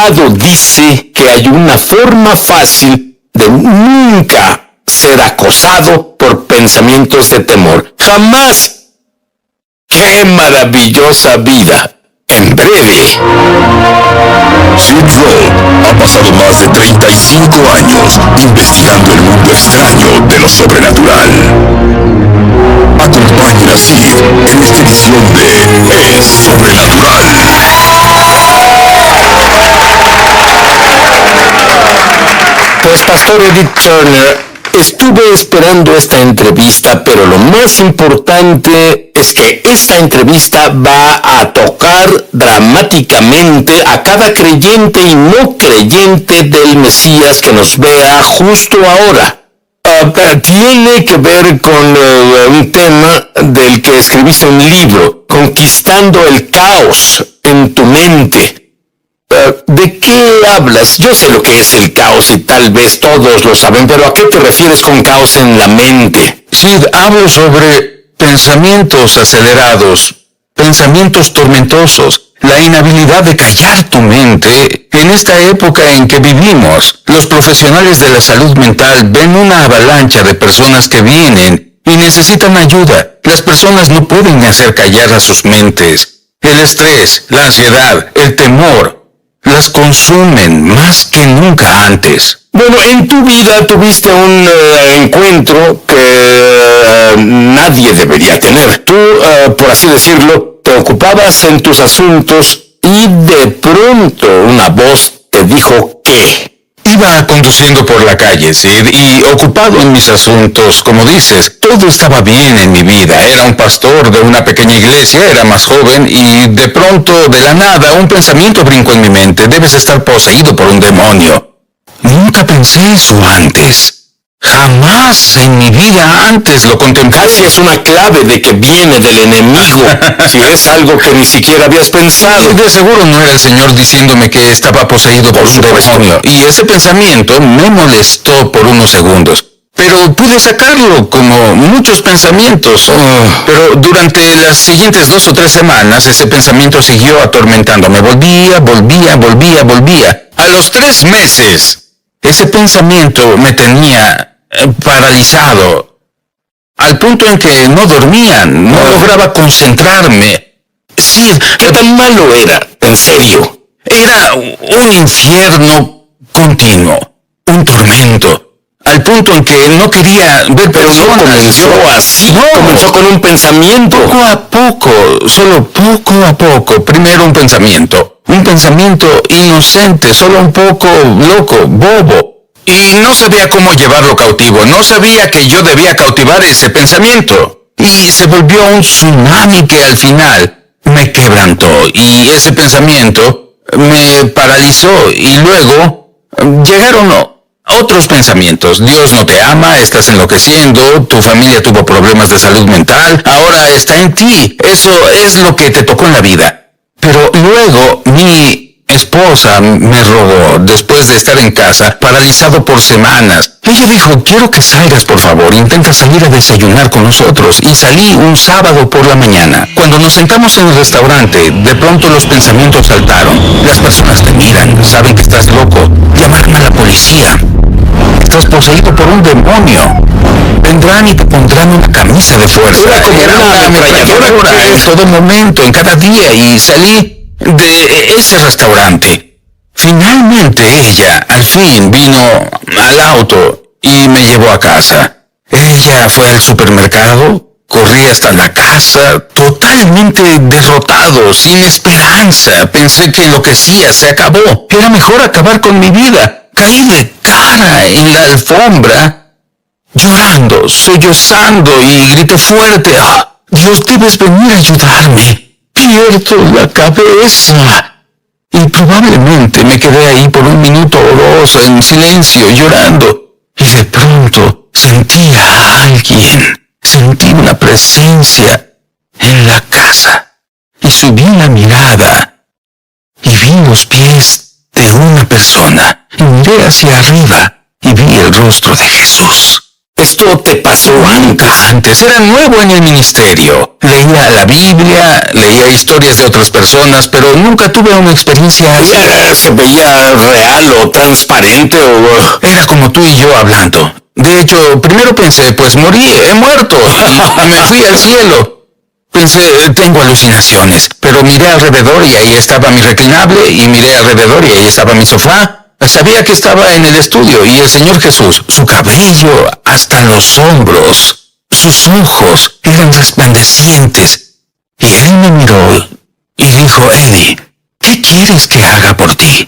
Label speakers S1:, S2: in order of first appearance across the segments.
S1: abogado dice que hay una forma fácil de nunca ser acosado por pensamientos de temor. ¡Jamás! ¡Qué maravillosa vida! En breve.
S2: Sid Roth ha pasado más de 35 años investigando el mundo extraño de lo sobrenatural. Acompañen a Sid en esta edición de Es Sobrenatural.
S1: Pues, Pastor Edith Turner, estuve esperando esta entrevista, pero lo más importante es que esta entrevista va a tocar dramáticamente a cada creyente y no creyente del Mesías que nos vea justo ahora. Tiene que ver con un tema del que escribiste un libro, Conquistando el caos en tu mente. ¿De qué hablas? Yo sé lo que es el caos y tal vez todos lo saben, pero ¿a qué te refieres con caos en la mente?
S3: Sí, hablo sobre pensamientos acelerados, pensamientos tormentosos, la inhabilidad de callar tu mente. En esta época en que vivimos, los profesionales de la salud mental ven una avalancha de personas que vienen y necesitan ayuda. Las personas no pueden hacer callar a sus mentes. El estrés, la ansiedad, el temor, las consumen más que nunca antes.
S1: Bueno, en tu vida tuviste un encuentro que nadie debería tener. Tú, por así decirlo, te ocupabas en tus asuntos y de pronto una voz te dijo ¿qué?
S3: Iba conduciendo por la calle, Sid, y ocupado en mis asuntos, como dices, todo estaba bien en mi vida. Era un pastor de una pequeña iglesia, era más joven, y de pronto, de la nada, un pensamiento brincó en mi mente. Debes estar poseído por un demonio. Nunca pensé eso antes. Jamás en mi vida antes lo contemplé.
S1: Casi es una clave de que viene del enemigo, si es algo que ni siquiera habías pensado.
S3: De seguro no era el Señor diciéndome que estaba poseído por un demonio. Y ese pensamiento me molestó por unos segundos. Pero pude sacarlo como muchos pensamientos. Pero durante las siguientes 2 o 3 semanas ese pensamiento siguió atormentándome. Volvía. A los 3 meses, ese pensamiento me tenía paralizado, al punto en que no dormía, no lograba concentrarme.
S1: Sí, ¿qué tan malo era? En serio.
S3: Era un infierno continuo, un tormento, al punto en que no quería ver personas.
S1: No comenzó así, no. Comenzó con un pensamiento.
S3: Poco a poco, solo poco a poco. Primero un pensamiento inocente, solo un poco loco, bobo. Y no sabía cómo llevarlo cautivo, no sabía que yo debía cautivar ese pensamiento. Y se volvió un tsunami que al final me quebrantó. Y ese pensamiento me paralizó. Y luego llegaron otros pensamientos. Dios no te ama, estás enloqueciendo, tu familia tuvo problemas de salud mental, ahora está en ti. Eso es lo que te tocó en la vida. Pero luego mi esposa me rogó, después de estar en casa, paralizado por semanas. Ella dijo, quiero que salgas por favor, intenta salir a desayunar con nosotros. Y salí un sábado por la mañana. Cuando nos sentamos en el restaurante, de pronto los pensamientos saltaron. Las personas te miran, saben que estás loco, llamarán a la policía. Estás poseído por un demonio. Vendrán y te pondrán una camisa de fuerza.
S1: Era como una ametralladora
S3: en todo momento, en cada día. Y salí de ese restaurante. Finalmente ella, al fin, vino al auto y me llevó a casa. Ella fue al supermercado, corrí hasta la casa, totalmente derrotado, sin esperanza. Pensé que enloquecía, se acabó. Era mejor acabar con mi vida. Caí de cara en la alfombra, llorando, sollozando, y grité fuerte, ¡ah! Dios, debes venir a ayudarme. Pierdo la cabeza. Y probablemente me quedé ahí por 1 minuto o 2 en silencio, llorando. Y de pronto sentí a alguien. Sentí una presencia en la casa. Y subí la mirada y vi los pies de una persona. Y miré hacia arriba y vi el rostro de Jesús.
S1: esto te pasó antes.
S3: Antes era nuevo en el ministerio. Leía la Biblia, leía historias de otras personas, pero nunca tuve una experiencia así.
S1: ¿Se veía real o transparente o...?
S3: Era como tú y yo hablando. De hecho, primero pensé, pues morí, he muerto, y me fui al cielo. Pensé, tengo alucinaciones, pero miré alrededor y ahí estaba mi reclinable, y miré alrededor y ahí estaba mi sofá. Sabía que estaba en el estudio y el Señor Jesús, su cabello hasta los hombros, sus ojos eran resplandecientes. Y Él me miró y dijo, Eddie, ¿qué quieres que haga por ti?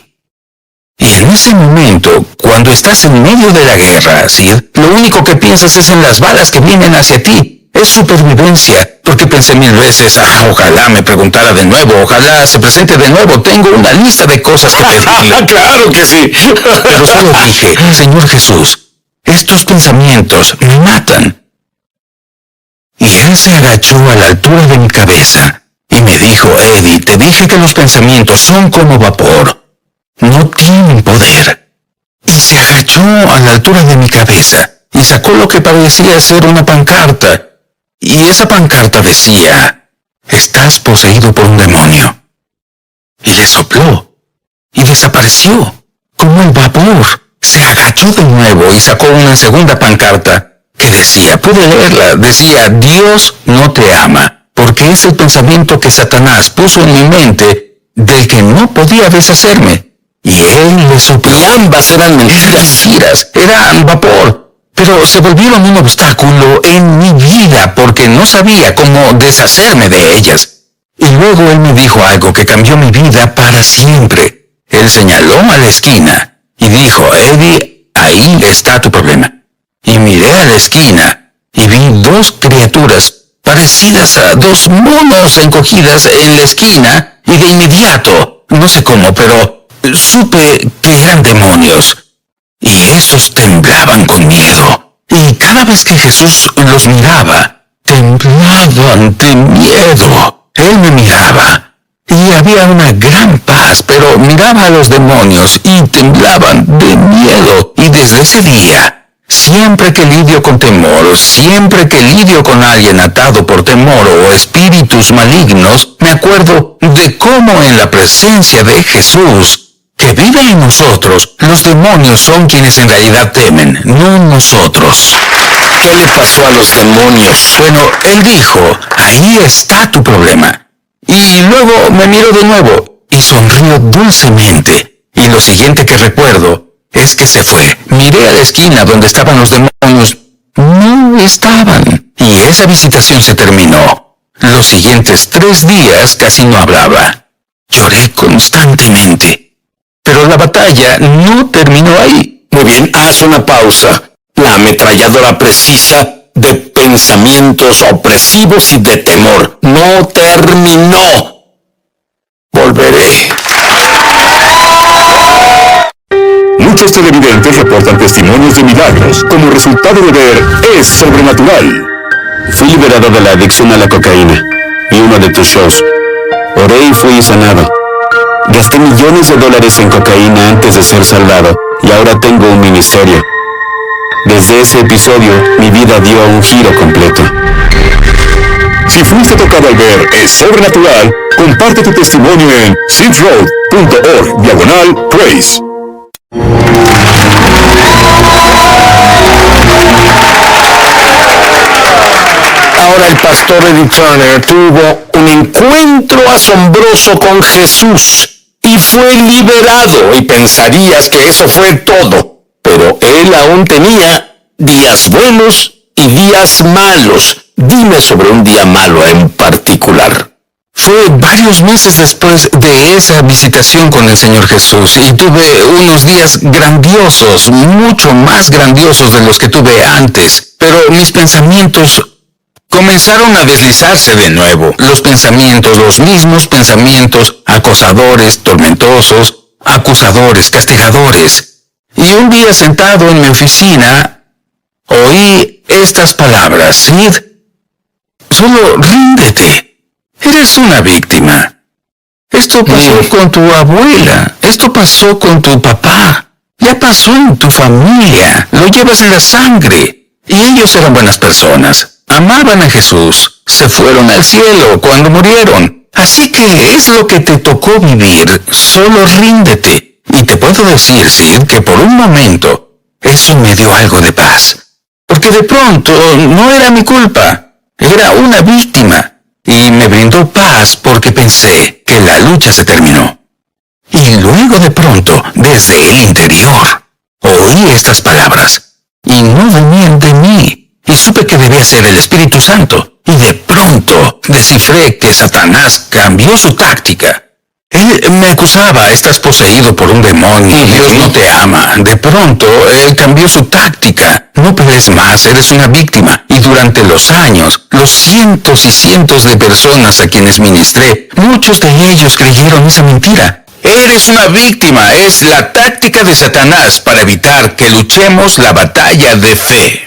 S3: Y en ese momento, cuando estás en medio de la guerra, Sid, lo único que piensas es en las balas que vienen hacia ti. Es supervivencia, porque pensé 1000 veces, ojalá me preguntara de nuevo, ojalá se presente de nuevo, tengo una lista de cosas que pedirle.
S1: ¡Claro que sí!
S3: Pero solo dije, Señor Jesús, estos pensamientos me matan. Y Él se agachó a la altura de mi cabeza y me dijo, Eddie, te dije que los pensamientos son como vapor, no tienen poder. Y se agachó a la altura de mi cabeza y sacó lo que parecía ser una pancarta. Y esa pancarta decía, estás poseído por un demonio. Y le sopló, y desapareció, como el vapor. Se agachó de nuevo y sacó una segunda pancarta, que decía, pude leerla, decía, Dios no te ama, porque es el pensamiento que Satanás puso en mi mente, del que no podía deshacerme. Y Él le sopló.
S1: Y ambas eran
S3: Mentiras, eran vapor. Pero se volvieron un obstáculo en mi vida porque no sabía cómo deshacerme de ellas. Y luego Él me dijo algo que cambió mi vida para siempre. Él señaló a la esquina y dijo, Eddie, ahí está tu problema. Y miré a la esquina y vi 2 criaturas parecidas a 2 monos encogidas en la esquina y de inmediato, no sé cómo, pero supe que eran demonios. Y esos temblaban con miedo. Y cada vez que Jesús los miraba, temblaban de miedo. Él me miraba. Y había una gran paz, pero miraba a los demonios y temblaban de miedo. Y desde ese día, siempre que lidio con temor, siempre que lidio con alguien atado por temor o espíritus malignos, me acuerdo de cómo en la presencia de Jesús, que vive en nosotros, los demonios son quienes en realidad temen, no nosotros.
S1: ¿Qué le pasó a los demonios?
S3: Bueno, Él dijo, ahí está tu problema. Y luego me miró de nuevo y sonrió dulcemente. Y lo siguiente que recuerdo es que se fue. Miré a la esquina donde estaban los demonios. No estaban. Y esa visitación se terminó. Los siguientes 3 días casi no hablaba. Lloré constantemente. Pero la batalla no terminó ahí.
S1: Muy bien, haz una pausa. La ametralladora precisa de pensamientos opresivos y de temor no terminó. Volveré.
S2: Muchos televidentes reportan testimonios de milagros como resultado de ver Es Sobrenatural.
S4: Fui liberado de la adicción a la cocaína. Vi uno de tus shows. Oré y fui sanado. Gasté millones de dólares en cocaína antes de ser salvado y ahora tengo un ministerio. Desde ese episodio, mi vida dio un giro completo.
S2: Si fuiste tocado al ver Es Sobrenatural, comparte tu testimonio en seedroad.org/praise.
S1: Ahora el pastor Eddie Turner tuvo un encuentro asombroso con Jesús y fue liberado, y pensarías que eso fue todo, pero él aún tenía días buenos y días malos. Dime sobre un día malo en particular.
S3: Fue varios meses después de esa visitación con el Señor Jesús y tuve unos días grandiosos, mucho más grandiosos de los que tuve antes, pero mis pensamientos comenzaron a deslizarse de nuevo. Los pensamientos, los mismos pensamientos, acosadores, tormentosos, acusadores, castigadores. Y un día sentado en mi oficina, oí estas palabras: Sid, solo ríndete. Eres una víctima. Esto pasó con tu abuela. Esto pasó con tu papá. Ya pasó en tu familia. Lo llevas en la sangre. Y ellos eran buenas personas, amaban a Jesús, se fueron al cielo cuando murieron. Así que es lo que te tocó vivir, solo ríndete. Y te puedo decir, Sid, que por un momento eso me dio algo de paz. Porque de pronto no era mi culpa, era una víctima. Y me brindó paz porque pensé que la lucha se terminó. Y luego de pronto, desde el interior, oí estas palabras. Y no venían de mí. Y supe que debía ser el Espíritu Santo. Y de pronto descifré que Satanás cambió su táctica. Él me acusaba, estás poseído por un demonio, Dios no te ama. De pronto, él cambió su táctica. No pelees más, eres una víctima. Y durante los años, los cientos y cientos de personas a quienes ministré, muchos de ellos creyeron esa mentira. Eres una víctima, es la táctica de Satanás para evitar que luchemos la batalla de fe.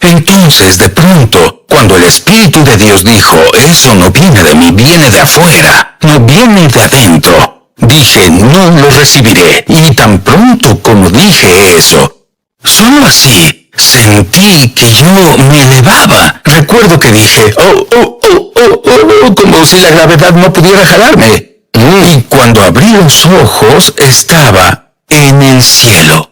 S3: Entonces, de pronto, cuando el Espíritu de Dios dijo, eso no viene de mí, viene de afuera, no viene de adentro, dije, no lo recibiré. Y tan pronto como dije eso, solo así, sentí que yo me elevaba. Recuerdo que dije, como si la gravedad no pudiera jalarme. Y cuando abrí los ojos, estaba en el cielo.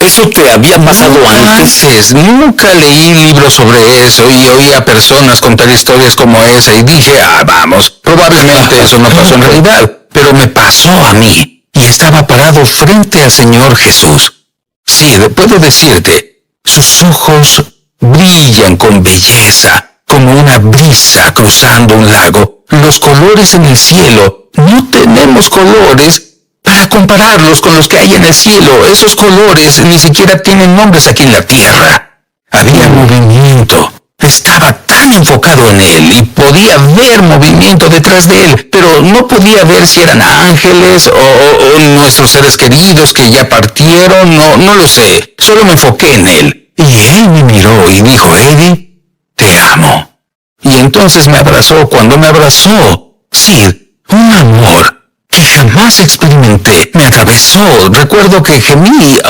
S1: ¿Eso te había pasado antes?
S3: Nunca leí libros sobre eso y oí a personas contar historias como esa y dije, vamos, probablemente eso no pasó en realidad, pero me pasó a mí y estaba parado frente al Señor Jesús. Sí, puedo decirte, sus ojos brillan con belleza, como una brisa cruzando un lago. Los colores en el cielo, no tenemos colores para compararlos con los que hay en el cielo. Esos colores ni siquiera tienen nombres aquí en la tierra. Había movimiento. Estaba tan enfocado en él y podía ver movimiento detrás de él, pero no podía ver si eran ángeles o nuestros seres queridos que ya partieron, no lo sé. Solo me enfoqué en él. Y él me miró y dijo, Eddie, te amo. Y entonces me abrazó. Cuando me abrazó, Sid, un amor que jamás experimenté me atravesó. Recuerdo que gemí,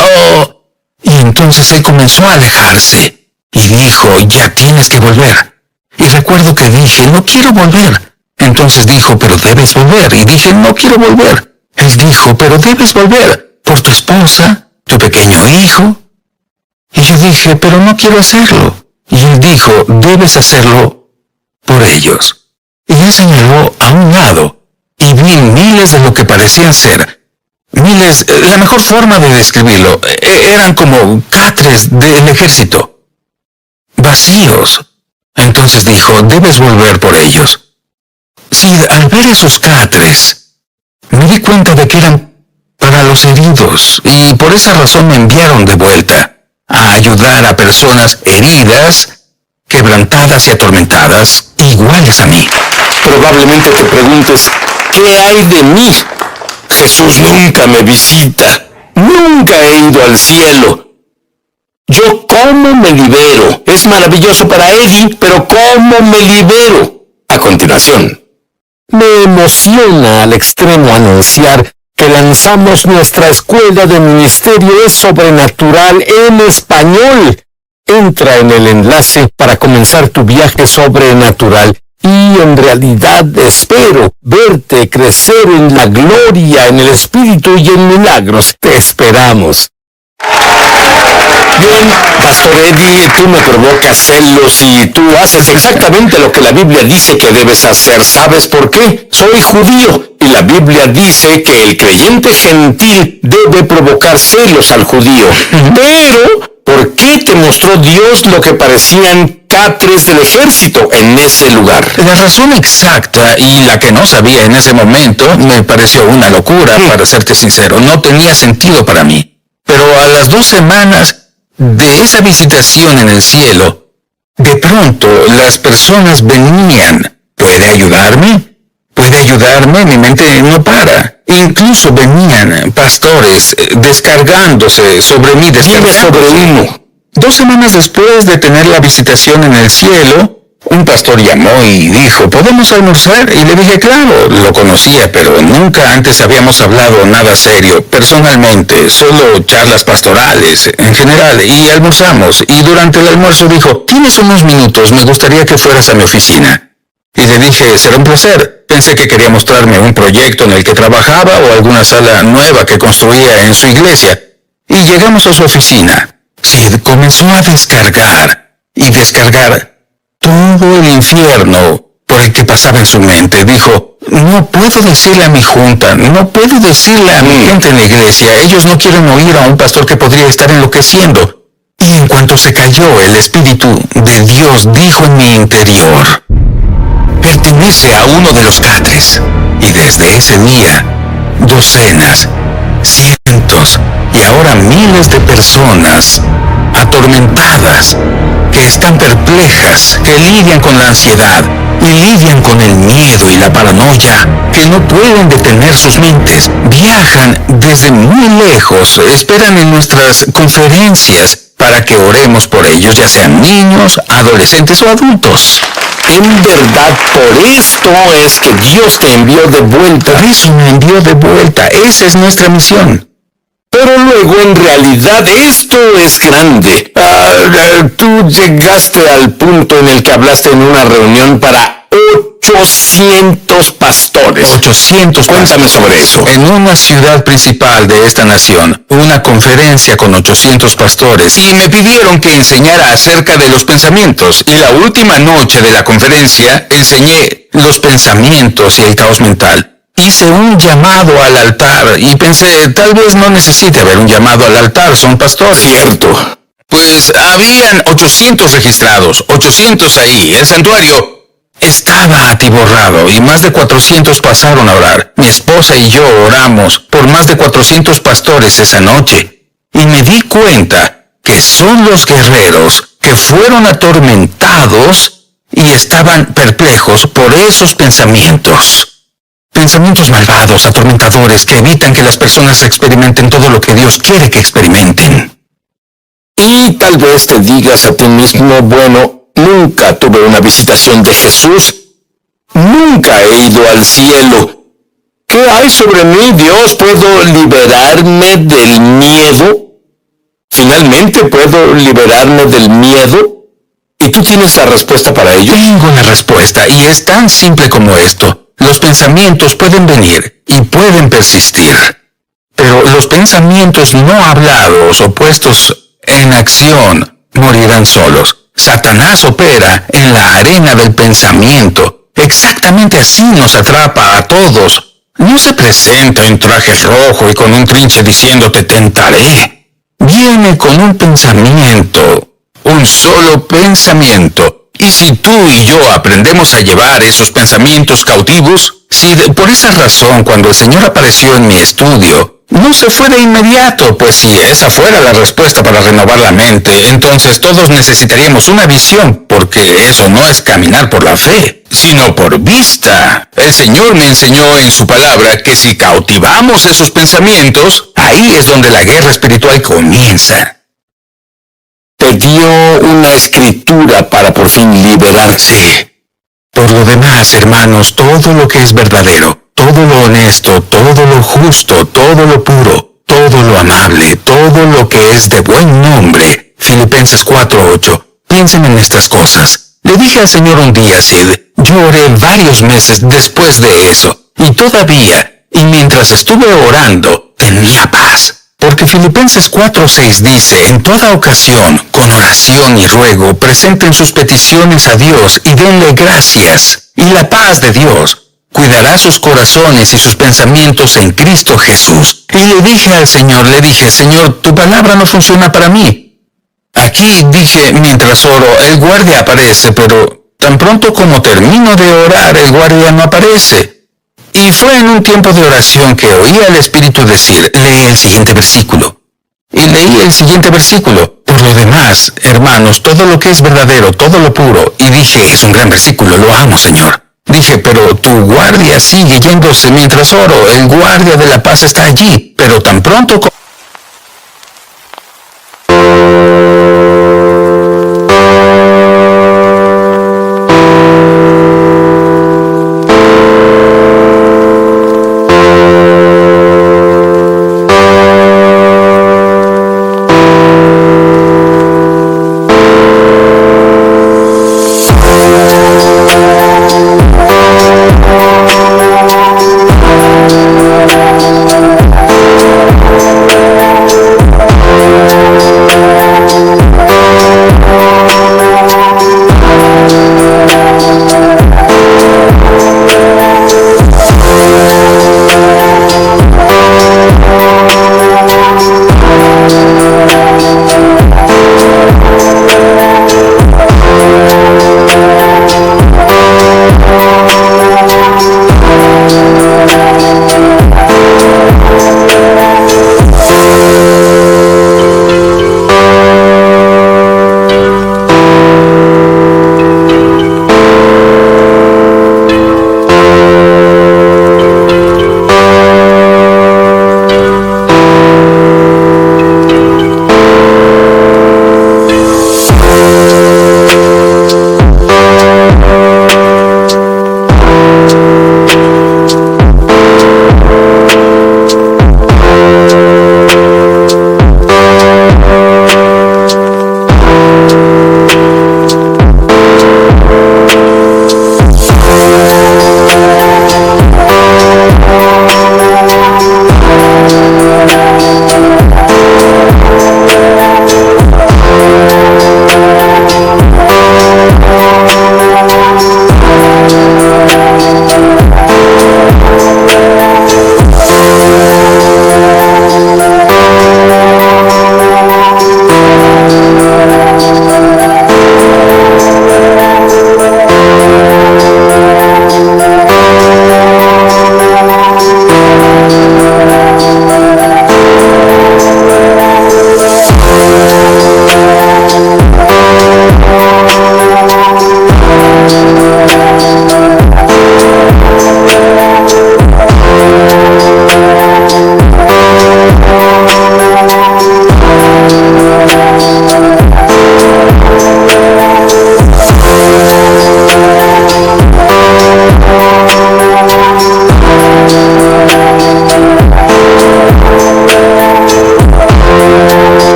S3: y entonces él comenzó a alejarse y dijo, ya tienes que volver. Y recuerdo que dije, no quiero volver. Entonces dijo, pero debes volver. Y dije, no quiero volver. Él dijo, pero debes volver por tu esposa, tu pequeño hijo. Y yo dije, pero no quiero hacerlo. Y él dijo, debes hacerlo por ellos. Y él señaló a un lado. Y vi miles de lo que parecían ser. Miles, la mejor forma de describirlo, eran como catres del ejército. Vacíos. Entonces dijo, debes volver por ellos. Sí, al ver esos catres, me di cuenta de que eran para los heridos. Y por esa razón me enviaron de vuelta a ayudar a personas heridas, quebrantadas y atormentadas, iguales a mí.
S1: Probablemente te preguntes, ¿qué hay de mí? Jesús nunca me visita. Nunca he ido al cielo. ¿Yo cómo me libero? Es maravilloso para Eddie, pero ¿cómo me libero? A continuación, me emociona al extremo anunciar que lanzamos nuestra escuela de ministerio es sobrenatural en español. Entra en el enlace para comenzar tu viaje sobrenatural. Y en realidad espero verte crecer en la gloria, en el Espíritu y en milagros. Te esperamos. Bien, Pastor Eddie, tú me provocas celos y tú haces exactamente lo que la Biblia dice que debes hacer. ¿Sabes por qué? Soy judío y la Biblia dice que el creyente gentil debe provocar celos al judío. Pero, ¿por qué te mostró Dios lo que parecían catres del ejército en ese lugar?
S3: La razón exacta y la que no sabía en ese momento me pareció una locura, para serte sincero. No tenía sentido para mí. Pero a las 2 semanas de esa visitación en el cielo, de pronto las personas venían. ¿Puede ayudarme? ¿Puede ayudarme? Mi mente no para. Incluso venían pastores descargándose sobre mí,
S1: Dime sobre uno.
S3: 2 semanas después de tener la visitación en el cielo, Un pastor llamó y dijo, ¿podemos almorzar? Y le dije, claro, lo conocía, pero nunca antes habíamos hablado nada serio, personalmente, solo charlas pastorales, en general, y almorzamos. Y durante el almuerzo dijo, ¿tienes unos minutos? Me gustaría que fueras a mi oficina. Y le dije, será un placer. Pensé que quería mostrarme un proyecto en el que trabajaba o alguna sala nueva que construía en su iglesia. Y llegamos a su oficina. Sid comenzó a descargar y descargar todo el infierno por el que pasaba en su mente. Dijo, no puedo decirle a mi junta, no puedo decirle a mi gente en la iglesia, ellos no quieren oír a un pastor que podría estar enloqueciendo. Y en cuanto se cayó, el Espíritu de Dios dijo en mi interior, pertenece a uno de los catres. Y desde ese día, docenas, cientos y ahora miles de personas atormentadas, que están perplejas, que lidian con la ansiedad y lidian con el miedo y la paranoia, que no pueden detener sus mentes, viajan desde muy lejos, esperan en nuestras conferencias para que oremos por ellos, ya sean niños, adolescentes o adultos.
S1: En verdad, por esto es que Dios te envió de vuelta.
S3: Por eso me envió de vuelta. Esa es nuestra misión.
S1: Pero luego, en realidad, esto es grande. Tú llegaste al punto en el que hablaste en una reunión para 800 pastores.
S3: 800
S1: Cuéntame
S3: pastores.
S1: sobre eso.
S3: En una ciudad principal de esta nación, una conferencia con 800 pastores, y me pidieron que enseñara acerca de los pensamientos. Y la última noche de la conferencia enseñé los pensamientos y el caos mental. Hice un llamado al altar y pensé, tal vez no necesite haber un llamado al altar, son pastores.
S1: Cierto.
S3: Pues habían 800 registrados, 800 ahí. El santuario estaba atiborrado y más de 400 pasaron a orar. Mi esposa y yo oramos por más de 400 pastores esa noche. Y me di cuenta que son los guerreros que fueron atormentados y estaban perplejos por esos pensamientos. Pensamientos malvados, atormentadores, que evitan que las personas experimenten todo lo que Dios quiere que experimenten.
S1: Y tal vez te digas a ti mismo, bueno, nunca tuve una visitación de Jesús, nunca he ido al cielo. ¿Qué hay sobre mí, Dios? ¿Puedo liberarme del miedo? ¿Finalmente puedo liberarme del miedo? ¿Y tú tienes la respuesta para ello?
S3: Tengo la respuesta, y es tan simple como esto. Los pensamientos pueden venir y pueden persistir, pero los pensamientos no hablados o puestos en acción morirán solos. Satanás opera en la arena del pensamiento. Exactamente así nos atrapa a todos. No se presenta en traje rojo y con un trinche diciendo te tentaré. Viene con un pensamiento, un solo pensamiento. Y si tú y yo aprendemos a llevar esos pensamientos cautivos, por esa razón cuando el Señor apareció en mi estudio, no se fue de inmediato, pues si esa fuera la respuesta para renovar la mente, entonces todos necesitaríamos una visión, porque eso no es caminar por la fe, sino por vista. El Señor me enseñó en su palabra que si cautivamos esos pensamientos, ahí es donde la guerra espiritual comienza.
S1: Te dio una escritura para por fin liberarse.
S3: Por lo demás, hermanos, todo lo que es verdadero, todo lo honesto, todo lo justo, todo lo puro, todo lo amable, todo lo que es de buen nombre. Filipenses 4:8. Piensen en estas cosas. Le dije al Señor un día, Sid, yo oré varios meses después de eso, y todavía, y mientras estuve orando, tenía paz. Porque Filipenses 4:6 dice, en toda ocasión, con oración y ruego, presenten sus peticiones a Dios y denle gracias. Y la paz de Dios cuidará sus corazones y sus pensamientos en Cristo Jesús. Y le dije al Señor, Señor, tu palabra no funciona para mí. Aquí dije, mientras oro, el guardia aparece, pero tan pronto como termino de orar, el guardia no aparece. Y fue en un tiempo de oración que oí al Espíritu decir, lee el siguiente versículo. Y leí el siguiente versículo. Por lo demás, hermanos, todo lo que es verdadero, todo lo puro. Y dije, es un gran versículo, lo amo, Señor. Dije, pero tu guardia sigue yéndose mientras oro. El guardia de la paz está allí. Pero tan pronto como...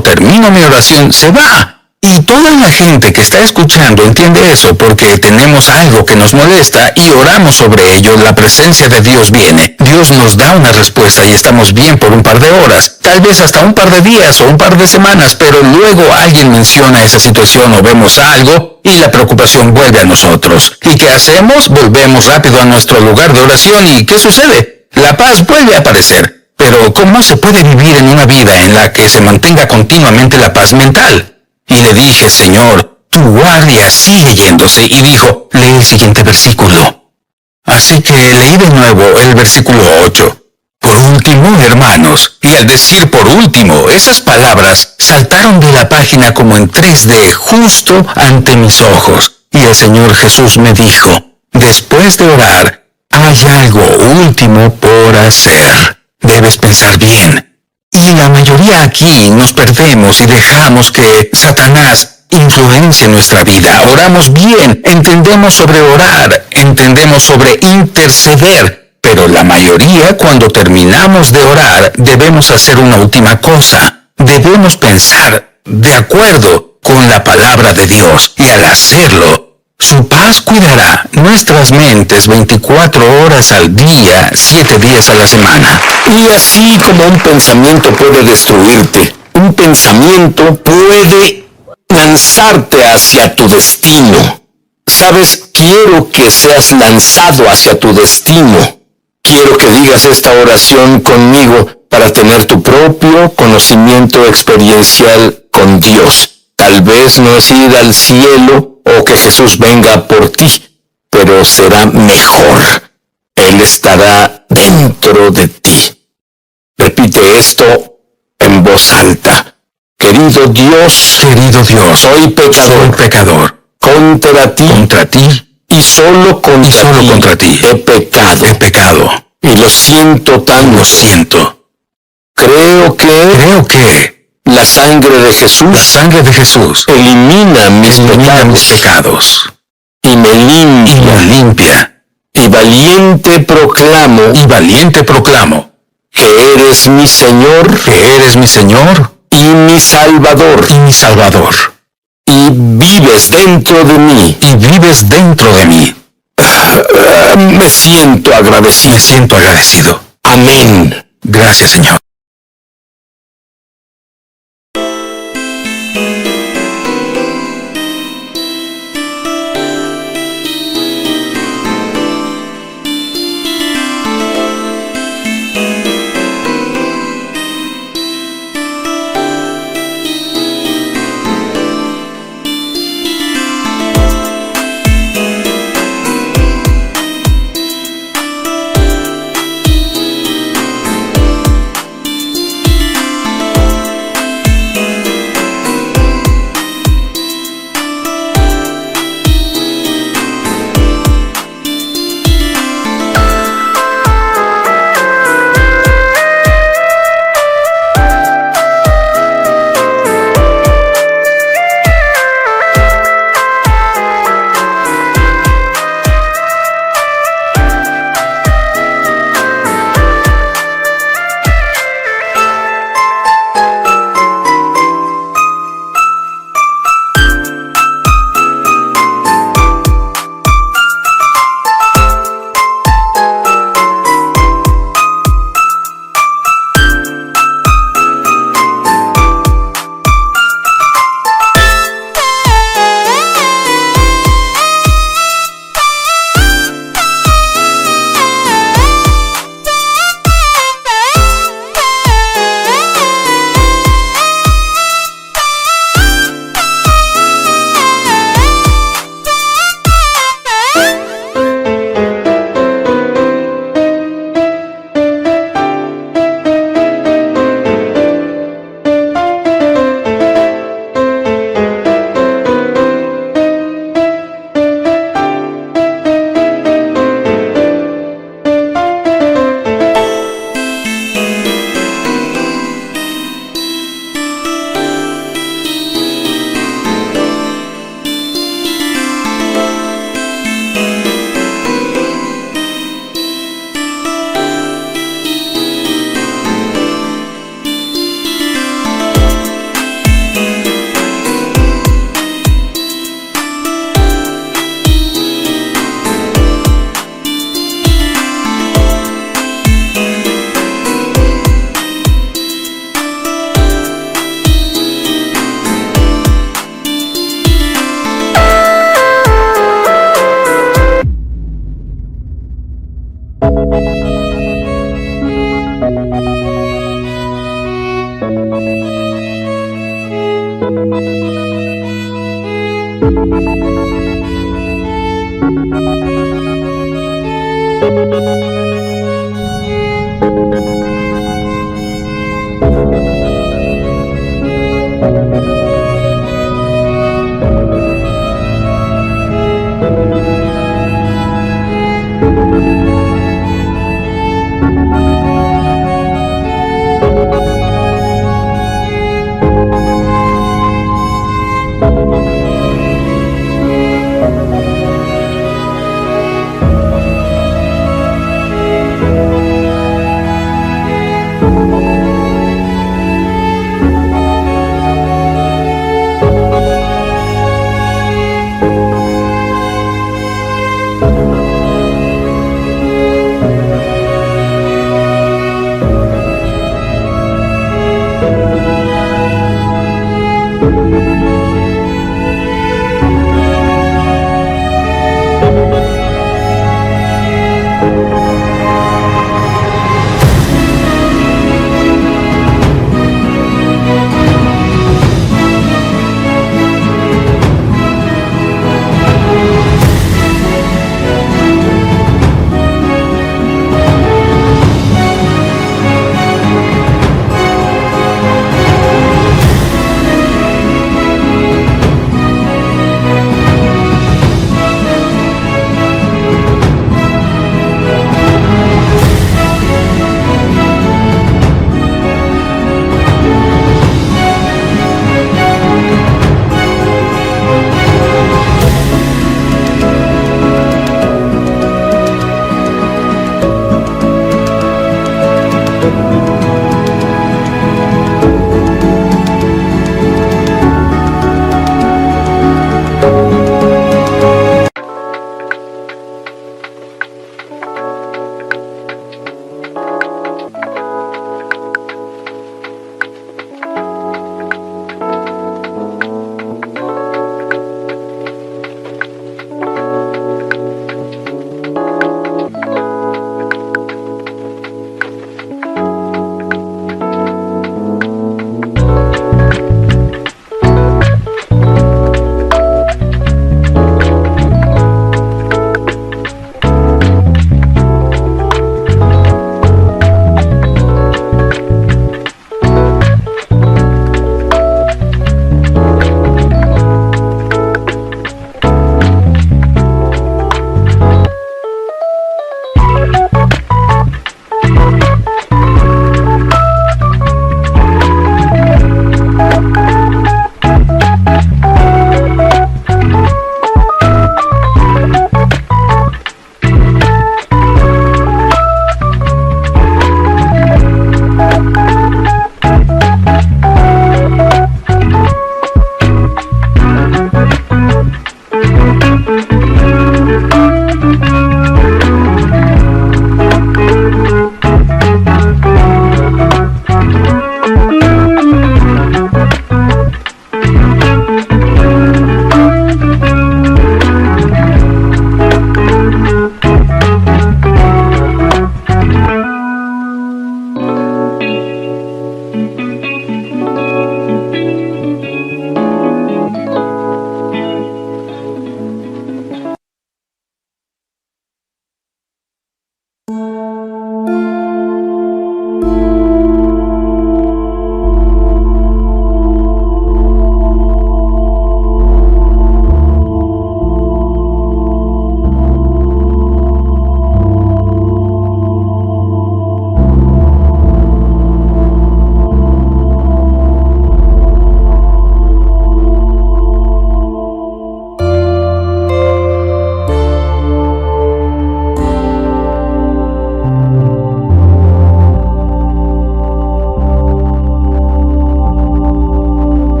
S3: no termino mi oración, se va. Y toda la gente que está escuchando entiende eso porque tenemos algo que nos molesta y oramos sobre ello. La presencia de Dios viene. Dios nos da una respuesta y estamos bien por un par de horas, tal vez hasta un par de días o un par de semanas, pero luego alguien menciona esa situación o vemos algo y la preocupación vuelve a nosotros. ¿Y qué hacemos? Volvemos rápido a nuestro lugar de oración y ¿qué sucede? La paz vuelve a aparecer. Pero ¿cómo se puede vivir en una vida en la que se mantenga continuamente la paz mental? Y le dije, Señor, tu guardia sigue yéndose. Y dijo, lee el siguiente versículo. Así que leí de nuevo el versículo 8. Por último, hermanos, y al decir por último, esas palabras saltaron de la página como en 3D justo ante mis ojos. Y el Señor Jesús me dijo, después de orar, hay algo último por hacer. Debes pensar bien. Y la mayoría aquí nos perdemos y dejamos que Satanás influencie nuestra vida. Oramos bien, entendemos sobre orar, entendemos sobre interceder, pero la mayoría cuando terminamos de orar debemos hacer una última cosa. Debemos pensar de acuerdo con la palabra de Dios y al hacerlo, su paz cuidará nuestras mentes 24 horas al día, 7 días a la semana.
S1: Y así como un pensamiento puede destruirte, un pensamiento puede lanzarte hacia tu destino. Sabes, quiero que seas lanzado hacia tu destino. Quiero que digas esta oración conmigo para tener tu propio conocimiento experiencial con Dios. Tal vez no es ir al cielo o que Jesús venga por ti, pero será mejor. Él estará dentro de ti. Repite esto en voz alta. Querido Dios, soy pecador. Contra ti y solo contra ti he pecado. Y lo siento tanto. Creo que la sangre de Jesús elimina mis pecados y me limpia. Y valiente proclamo que eres mi Señor y mi Salvador. Y vives dentro de mí. Me siento agradecido. Amén.
S3: Gracias, Señor.